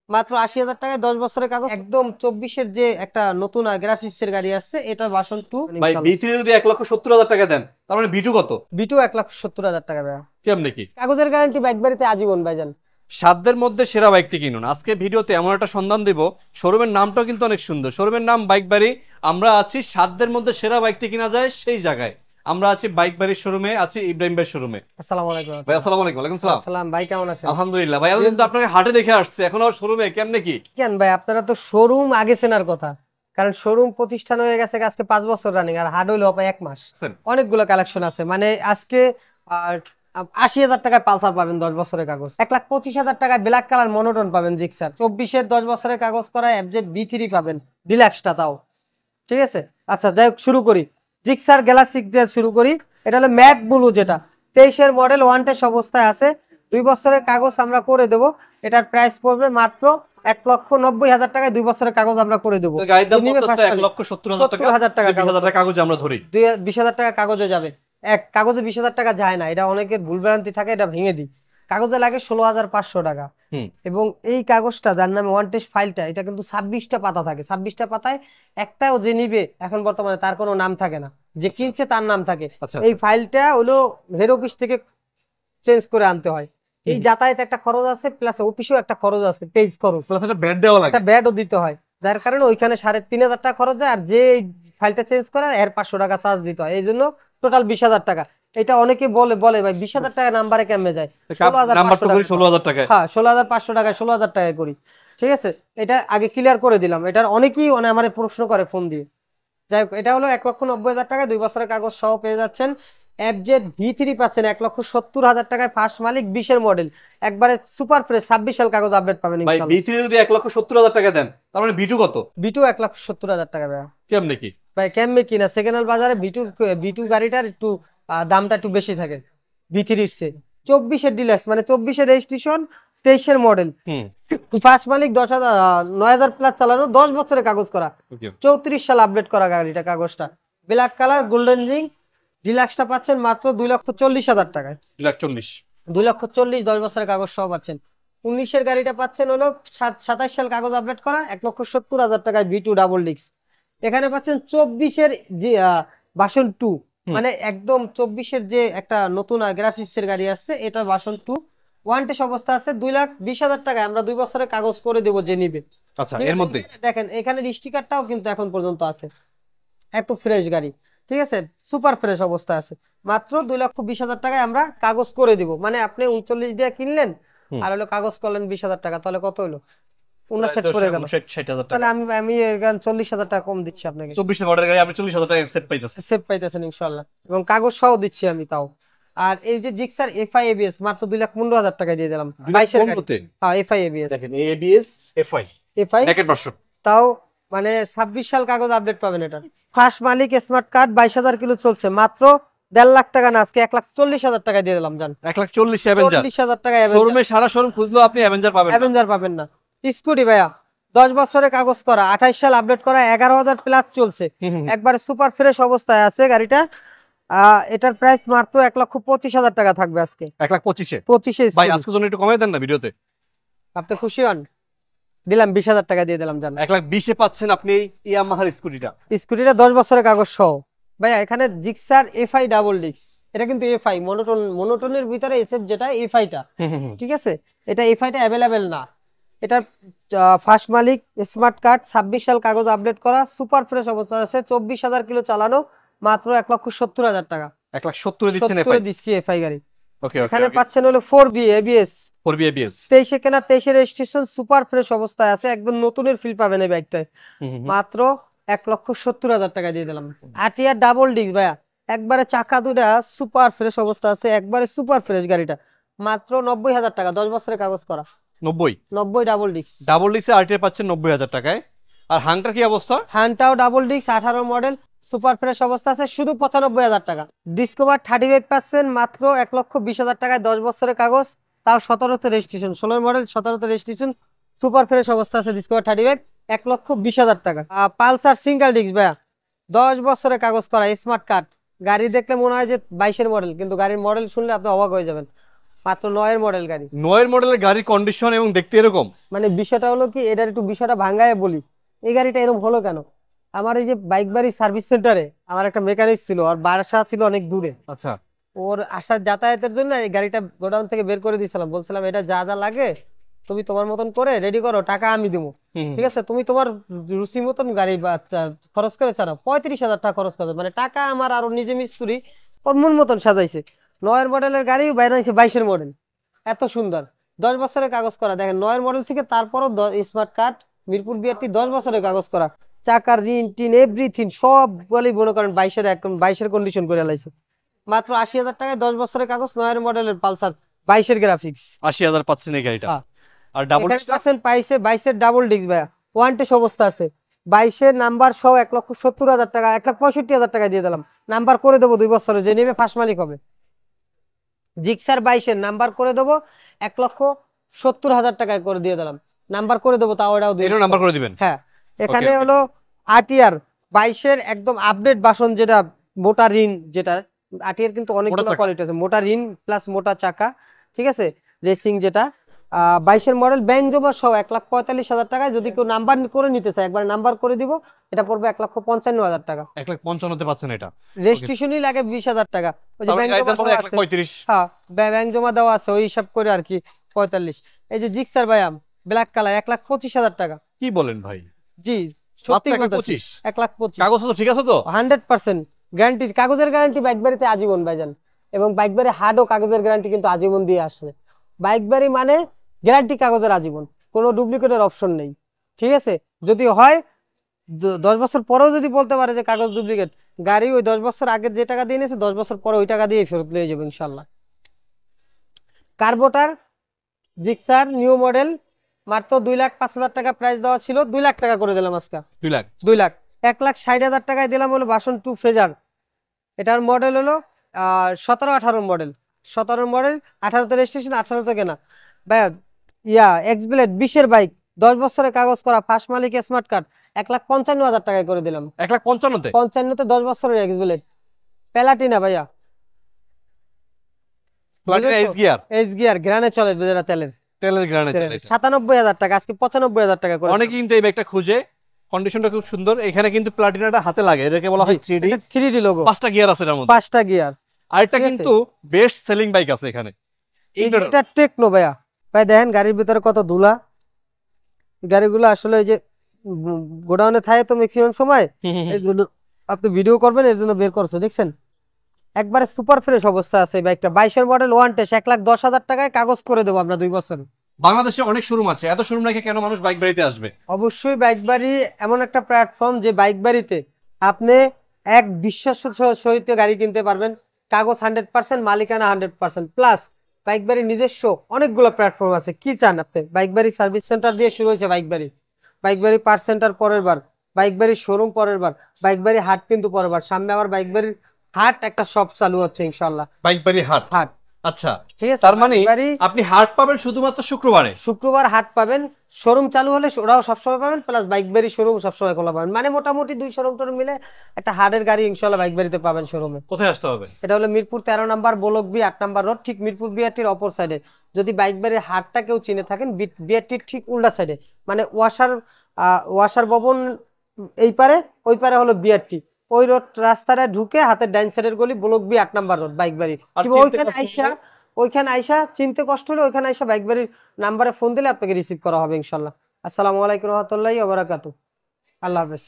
মাত্র ৮০,০০০ টাকায় ১০ বছরের কাগজ, একদম ২৪-এর যে একটা নতুন গ্রাফিক্সের গাড়ি আসছে, এটা ভার্সন 2 ভাই ইনশাআল্লাহ। বি3 যদি 1,70,000 টাকা দেন, তার মানে বি2 কত? বিটু ১,৭০,০০০ টাকা ভাইয়া। কেমনে কি? কাগজের গ্যারান্টি বাইক বাড়িতে আজীবন ভাইজান। সাধ্যের মধ্যে সেরা বাইকটি কিনুন। আজকে ভিডিওতে এমন একটা সন্ধান দেব, শোরুমের নামটাও কিন্তু অনেক সুন্দর। শোরুমের নাম বাইক বাড়ি। আমরা আছি সাধ্যের মধ্যে সেরা বাইকটি কিনা যায় সেই জায়গায়। আমরা আছি বাইক বাড়ির শোরুমে, আছি ইব্রাহিম ভাইয়ের শোরুমে। আসসালামু আলাইকুম। ভাই আসসালামু আলাইকুম। ওয়ালাইকুম সালাম। আসসালাম ভাই, কেমন আছেন? আলহামদুলিল্লাহ ভাই, আমি কিন্তু আপনাকে হাটে দেখে আসছি, এখন আর শোরুমে কেমনে কি? কেন ভাই, আপনারা তো শোরুম আগে চেনার কথা, কারণ শোরুম প্রতিষ্ঠান হয়ে গেছে আজকে 5 বছর রানিং, আর হাট হইলো 1 মাস। অনেকগুলো কালেকশন আছে, মানে আজকে আর ৮০,০০০ টাকায় পালসার পাবেন 10 বছরের কাগজ, ১,২৫,০০০ টাকায় ব্ল্যাক কালার মনোটন পাবেন জিক্সার, 24-এর 10 বছরের কাগজ করা এফজেড বি3 পাবেন ডিলাক্সটা তাও। ঠিক আছে, আচ্ছা যাই হোক, শুরু করি। জিক্সার গ্যালাক্সি দিয়ে শুরু করি। এটা হলো ম্যাট ব্লু, যেটা 23-এর মডেল, ওয়ান টেস্ট অবস্থায় আছে, 2 বছরের কাগজ আমরা করে দেবো। এটার প্রাইস পড়বে মাত্র ১,৯০,০০০ টাকায় 2 বছরের কাগজ আমরা করে দেবো। গাড়ির দাম পড়তেছে 1,70,000 টাকা। ৭০,০০০ টাকা, 20,000 টাকা কাগজ আমরা ধরি, 20,000 টাকা কাগজে যাবে। এক কাগজে 20,000 টাকা যায় না, এটা অনেকের ভুল ভ্রান্তি থাকে, এটা ভেঙে দিই। কাগজে লাগে 16,৫০০ টাকা। এবং এই কাগজটা যার নামে ওয়ান টেস্ট ফাইলটা, এটা কিন্তু 26টা পাতা থাকে, 26টা পাতায় একটাও যে নিবে এখন বর্তমানে তার কোনো নাম থাকে না, যে কিনছে তার নাম থাকে। আচ্ছা এই আচ্ছা। ফাইলটা হলো হেড অফিস থেকে চেঞ্জ করে আনতে হয়। এই যাতায়াত একটা খরচ আছে, প্লাস অফিসেও একটা খরচ আছে, পেজ খরচ, প্লাস একটা ব্যাট দেওয়া লাগে। একটা ব্যাডও দিতে হয়, যার কারণে ওইখানে 3,500 টাকা খরচ যায়। আর যে ফাইলটা চেঞ্জ করে এর 500 টাকা চার্জ দিতে হয়, এই জন্য টোটাল 20,000 টাকা। এটা অনেকে বলে বলে ভাই 20,000 টাকা নাম্বারে কেমনে যায়? নাম্বার 16,500 তো করি টাকা। 16,000 টাকায়। হ্যাঁ, 16,500 টাকায় 16,000 টাকায় করি। ঠিক আছে, এটা আগে ক্লিয়ার করে দিলাম। এটার অনেকেই আমার প্রশ্ন করে ফোন দিয়ে। যাই হোক, এটা হলো 1,90,000 টাকায় 2 বছরের কাগজ সহ পেয়ে যাচ্ছেন। এফজেড ভি3 পাচ্ছেন 1,70,000 টাকায়, ফার্স্ট মালিক, 20-এর মডেল, একবারে সুপার ফ্রেশ, 26 সাল কাগজ আপডেট পাবেন ভাই ইনশাআল্লাহ। বি3 যদি 1,70,000 টাকা দেন, তার মানে বি2 কত? বিটু 1,70,000 টাকা ভাইয়া। কেমনে কি? ভাই কেমনে কিনা, সেকেন্ড হ্যান্ড বাজারে বিটু গাড়িটার একটু দামটা একটু বেশি থাকে ভি3-র চেয়ে। 24-এর ডিলাক্স, মানে 24-এর রেজিস্ট্রেশন, 23-এর মডেল, ফার্স্ট মালিক, 9,000 প্লাস চালানো, 10 বছরের কাগজ করা, 34 সাল আপডেট করা গাড়িটা, কাগজটা ব্ল্যাক কালার, গোল্ডেন রিং। ডিলাক্সটা পাচ্ছেন মাত্র 2,40,000 টাকায়। 2,40,000। 2,40,000 10 বছরের কাগজ সহ পাচ্ছেন। 19-এর গাড়িটা পাচ্ছেন হলো 27 সাল কাগজ আপডেট করা, 1,70,000 টাকায় ভি2 ডাবল ডিস্ক। এখানে পাচ্ছেন 24-এর যে ভার্সন 2, মানে একদম 24-এর যে একটা নতুন গ্রাফিক্সের গাড়ি আসছে, এটা ভার্সন 2, ওয়ান টেস্ট অবস্থা আছে, 2,20,000 টাকায় আমরা 2 বছরের কাগজ করে দেবো যে নিবে। আচ্ছা, ঠিক এর আছে, মধ্যে দেখেন এখানে স্টিকারটাও কিন্তু এখন পর্যন্ত আছে, এত ফ্রেশ গাড়ি। ঠিক আছে, সুপার ফ্রেশ অবস্থা আছে। মাত্র 2,20,000 টাকায় আমরা কাগজ করে দিব। মানে আপনি 39 দিয়ে কিনলেন, আর হলো কাগজ করলেন 20,000 টাকা, তাহলে কত হলো? 59 পড়ে গেল। 60,000 তাহলে টাকা। আমি আমি এখানে 40,000 টাকা কম দিচ্ছি আপনাকে, 24 মডেলের গাড়ি আপনি 40,000 টাকা সেট পাইতেছেন। সেভ পাইতেছেন ইনশাল্লাহ, এবং কাগজ সহ দিচ্ছি আমি তাও। আর এই যে জিক্সার এফআই এবিএস মাত্র 2,15,000 টাকায় দিয়ে দিলাম, 22-এর গাড়ি। 2,15,000 তে? হ্যাঁ, এফআই এবিএস, দেখেন ABS FI FI naked version. তাও, মানে 26 সাল কাগজ আপডেট পাবেন এটা। ফার্স্ট মালিক, স্মার্ট কার্ড, 22,000 কিলো চলছে, মাত্র 1.5 লাখ টাকা না, আজকে 1,40,000 টাকায় দিয়ে দিলাম জান। 1,40,000 অ্যাভেঞ্জার। 40,000 টাকা শোরুমে সারা শোরুম খুঁজলেও আপনি অ্যাভেঞ্জার পাবেন না। অ্যাভেঞ্জার পাবেন না। স্কুটি ভাইয়া 10 বছরের কাগজ করা, 28 সাল আপডেট করা, 11,000 প্লাস চলছে, একবারে সুপার ফ্রেশ অবস্থায় আছে গাড়িটা। এটার প্রাইস মাত্র 1,25,000 টাকা থাকবে আজকে। 1,25,000 25-এ ভাই আজকে জন্য একটু কমাই দেন না ভিডিওতে। আপনি খুশি হন? দিলাম 20,000 টাকা দিয়ে দিলাম জান। 1,20,000 পাচ্ছেন আপনি ইয়ামাহার স্কুটিটা। স্কুটিটা 10 বছরের কাগজ সহ। ভাইয়া এখানে জিক্সার এফআই ডাবল ডিস্ক, এটা কিন্তু এফআই মনোটনের ভিতরে এসএফ, যেটা এফআইটা। ঠিক আছে, এটা এফআইটা অ্যাভেলেবেল না। এটা ফার্স্ট মালিক, স্মার্ট কার্ড, 26 সাল কাগজ আপডেট করা, সুপার ফ্রেশ অবস্থা আছে, 24,000 কিলো চালানো, মাত্র 1,70,000 টাকা। 1,70,000 দিচ্ছেন 70 এফআই। দিচ্ছি এফআই গাড়ি। ওকে ওকে এখানে ওকে। পাচ্ছেন হলো 4B এবিএস, 4B ABS। 23-এ কেনা, 23-এর রেজিস্ট্রেশন, সুপার ফ্রেশ অবস্থায় আছে, একদম নতুনের ফিল পাবেন এই বাইকটায়। মাত্র 1,70,000 টাকা দিয়ে দিলাম। আটিয়ার ডাবল ডিস্ক ভাইয়া, একবারে চাকা দুটা সুপার ফ্রেশ অবস্থা আছে, একবারে সুপার ফ্রেশ গাড়িটা, মাত্র 90,000 টাকা, 10 বছরের কাগজ করা। 90 90 ডাবল ডিস্ক। ডাবল ডিক্সে আরটিআর পাচ্ছেন 90,000 টাকায়। আর হাংটার কি অবস্থা? হ্যান্ডটাও double disc, 18 model, super fresh অবস্থা আছে, শুধু 95,000 টাকা। ডিসকভার 38% মাত্র 1,20,000 টাকায়, 10 বছরের কাগজ, তাও 17তে রেজিস্ট্রেশন, 16 মডেল, 17তে রেজিস্ট্রেশন, সুপার ফ্রেশ অবস্থা আছে। ডিসকভার 38, 1,20,000 টাকা। পালসার সিঙ্গেল ডিস্ক ভাইয়া, 10 বছরের কাগজ করা, স্মার্ট কার্ড। গাড়ি দেখলে মনে হয় যে 22-এর মডেল, কিন্তু গাড়ির মডেল শুনলে আপনি অবাক হয়ে যাবেন। মাত্র 9 মডেল গাড়ি। 9 মডেলের গাড়ির কন্ডিশন এবং দেখতে এরকম। মানে বিষয়টা হলো কি, এটার একটু বিষয়টা ভাঙায় বলি, এই গাড়িটা এরকম হলো কেন। আমার এই যে বাইক বাড়ি সার্ভিস সেন্টারে আমার একটা মেকানিক ছিল, আর বাসা ছিল অনেক দূরে। আচ্ছা, ওর আসার যাতায়াতের জন্য এই গাড়িটা গোডাউন থেকে বের করে দিয়েছিলাম, বলছিলাম এটা যা যা লাগে তুমি তোমার মতন করে রেডি করো, টাকা আমি দেবো, ঠিক আছে, তুমি তোমার রুচি মতন গাড়ি খরচ করে চালাও। 35,000 টাকা খরচ করে, মানে টাকা আমার আরো নিজে মিস্ত্রি ওর মন মতন সাজাইছে। 9 মডেলের গাড়ি বাইরে হয়েছে 22 মডেল, এত সুন্দর। 10 বছরের কাগজ করা, দেখেন 9 মডেল থেকে তারপরও স্মার্ট কার্ড মিরপুর বিআরটি 10 বছরের কাগজ করা, চাকার রিন টিন এভরিথিং সব বলেই মনে করেন 22-এর একদম 22-এর কন্ডিশন করে লাইছে। মাত্র 80,000 টাকায় 10 বছরের কাগজ, 9 মডেলের পালসার 22-এর গ্রাফিক্স। 80,000 পাচ্ছেন এই গাড়িটা। আর ডাবল এখানে পাইছে 22-এর ডাবল ডিস্ক ভাইয়া, ওয়ান টেস্ট অবস্থা আছে। 22-এর নাম্বার সহ 1,70,000 টাকা, 1,65,000 টাকা দিয়ে দিলাম, নাম্বার করে দেবো 2 বছরে, যে নেবে ফার্স্ট মালিক হবে। জিক্সার 22-এর নাম্বার করে দেবো 1,70,000 টাকায় করে দিয়ে দিলাম, নাম্বার করে দেবো, তাও এটাও দিয়ে নাম্বার করে দিবেন। হ্যাঁ, এখানে হলো আরটিআর 22-এর একদম আপডেট ভার্সন, যেটা মোটা রিন, যেটা আরটিআর কিন্তু অনেকগুলো কোয়ালিটি আছে, মোটা রিন প্লাস মোটা চাকা, ঠিক আছে, রেসিং যেটা 22-এর মডেল ব্যাংক জমা সহ 1,45,000 টাকায়, যদি কেউ নাম্বার করে নিতে চায় একবার নাম্বার করে দিব, এটা পড়বে 1,55,000 টাকা। 1,55,000 পাচ্ছেন এটা। রেজিস্ট্রেশনই লাগে 20,000 টাকা, ওই যে ব্যাংক জমা দেওয়া আছে। 1,35,000। হ্যাঁ, ব্যাংক জমা দেওয়া আছে, ওই হিসাব করে আর কি 45। এই যে জিক্সার ভাইয়াম ব্ল্যাক কালার 1,25,000 টাকা। কি বলেন ভাই? জি সত্যি কথা, 1,25,000 1,25,000 কাগজ তো ঠিক আছে তো? 100% গ্যারান্টি, কাগজের গ্যারান্টি বাইক বাড়িতে আজীবন ভাইজান, এবং বাইক বাড়ি হার্ডও কাগজের গ্যারান্টি কিন্তু আজীবন দিয়ে আসছে। বাইক বাড়ি মানে গ্যারান্টি কাগজের আজীবন, কোনো ডুপ্লিকেটের অপশন নেই, ঠিক আছে। যদি হয় 10 বছর পরেও যদি বলতে পারে যে কাগজ ডুপ্লিকেট, গাড়ি ওই 10 বছর আগে যে টাকা দিয়ে নিয়েছে 10 বছর পরে ওই টাকা দিয়ে ফেরত নিয়ে যাবে ইনশাল্লাহ। কার্বোটার জিক্সার নিউ মডেল মাত্র 2,05,000 টাকা প্রাইস দেওয়া ছিল, 2 লাখ টাকা করে দিলাম আজকে। 2 লাখ 1,60,000 টাকায় দিলাম হলো ভার্সন 2 ফেজার। এটার মডেল হলো 17-18 মডেল, 17 মডেল, 18তে রেজিস্ট্রেশন, 18তে কেনা ভাইয়া। এক্স ব্লেড 20-এর বাইক, 10 বছরের কাগজ করা, ফার্স্ট মালিক, স্মার্ট কার্ড, 1,55,000 টাকায় করে দিলাম। 1,55,000 55তে 10 বছরের এক্স ব্লেড প্যালাটিনা ভাইয়া, প্লাটিনা এস গিয়ার গ্রানে চলে, যেটা তেলের গ্রানে চলে। 97,000 টাকা, আজকে 95,000 টাকা করে। অনেকে কিন্তু এই ব্যাগটা খুঁজে, কন্ডিশনটা খুব সুন্দর। এখানে কিন্তু প্লাটিনাটা হাতে লাগে, এটাকে বলা হয় 3D লোগো, 5টা গিয়ার আছে এর মধ্যে, 5টা গিয়ার। আরেকটা কিন্তু বেস্ট সেলিং বাইক আছে এখানে, এটা টেকনো ভাইয়া। ভাই দেখেন গাড়ির ভিতরে কত ধুলা, গাড়িগুলো আসলে এই যে গোডাউনে থাকে তো ম্যাক্সিমাম সময়, এই জন্য আপনি ভিডিও করবেন, এর জন্য বের করছে, দেখছেন একবারে সুপার ফ্রেশ অবস্থা আছে এই বাইকটা। 22-এর মডেল, ওয়ান টেস্ট, 1,10,000 টাকায় কাগজ করে দেবো আমরা 2 বছর। বাংলাদেশে অনেক শোরুম আছে, এত শোরুম রেখে কেন মানুষ বাইক বাড়িতে আসবে? অবশ্যই বাইক বাড়ি এমন একটা প্ল্যাটফর্ম, যে বাইক বাড়িতে আপনি এক বিশ্বাস সহিত গাড়ি কিনতে পারবেন, কাগজ 100%, মালিকানা 100%, প্লাস বাইক বাড়ি নিজস্ব অনেকগুলো প্ল্যাটফর্ম আছে। কি চান আপনি? বাইক বাড়ি সার্ভিস সেন্টার দিয়ে শুরু হয়েছে বাইক বাড়ি, বাইক বাড়ি পার্ট সেন্টার পরের বার, বাইক বাড়ির শোরুম পরের বার, বাইক বাড়ি হাট কিন্তু পরের বার, সামনে আবার বাইক বাড়ির হাট একটা শপ চালু হচ্ছে ইনশাল্লাহ, বাইক বাড়ি হাট। হাট, আচ্ছা, ঠিক আছে। তার মানে আপনি হাট পাবেন শুধুমাত্র শুক্রবার হাট পাবেন, শোরুম চালু হলে ওরাও সবসময় পাবেন, প্লাস বাইক বাড়ি শোরুম সবসময় খোলা পাবেন, মানে মোটামুটি 2 শোরুম টোরুম মিলে একটা হাটের গাড়ি ইনশাল্লাহ বাইক বাড়িতে পাবেন শোরুমে। কোথায় আসতে হবে? এটা হলো মিরপুর 13 নম্বর ব্লক বি 8 নম্বর রোড, ঠিক মিরপুর বিআরটির অপর সাইডে। যদি বাইক বাড়ির হাটটা কেউ চিনে থাকেন, বিআরটির ঠিক উল্টা সাইডে, মানে ওয়াসার ভবন এই পারে, ওই পারে হলো বিআরটি, ওই রোড রাস্তাটা ঢুকে হাতের ডাইন সাইডের গলি ব্লক বি 8 নম্বর রোড বাইক বাড়ি। ওইখানে আইসা চিনতে কষ্ট হলে ওইখানে আইসা বাইক বাড়ির নাম্বারে ফোন দিলে আপনাকে রিসিভ করা হবে ইনশাল্লাহ। আসসালামু আলাইকুম রহমতুল্লাহি ওয়া বারাকাতুহু। আল্লাহ হাফেজ।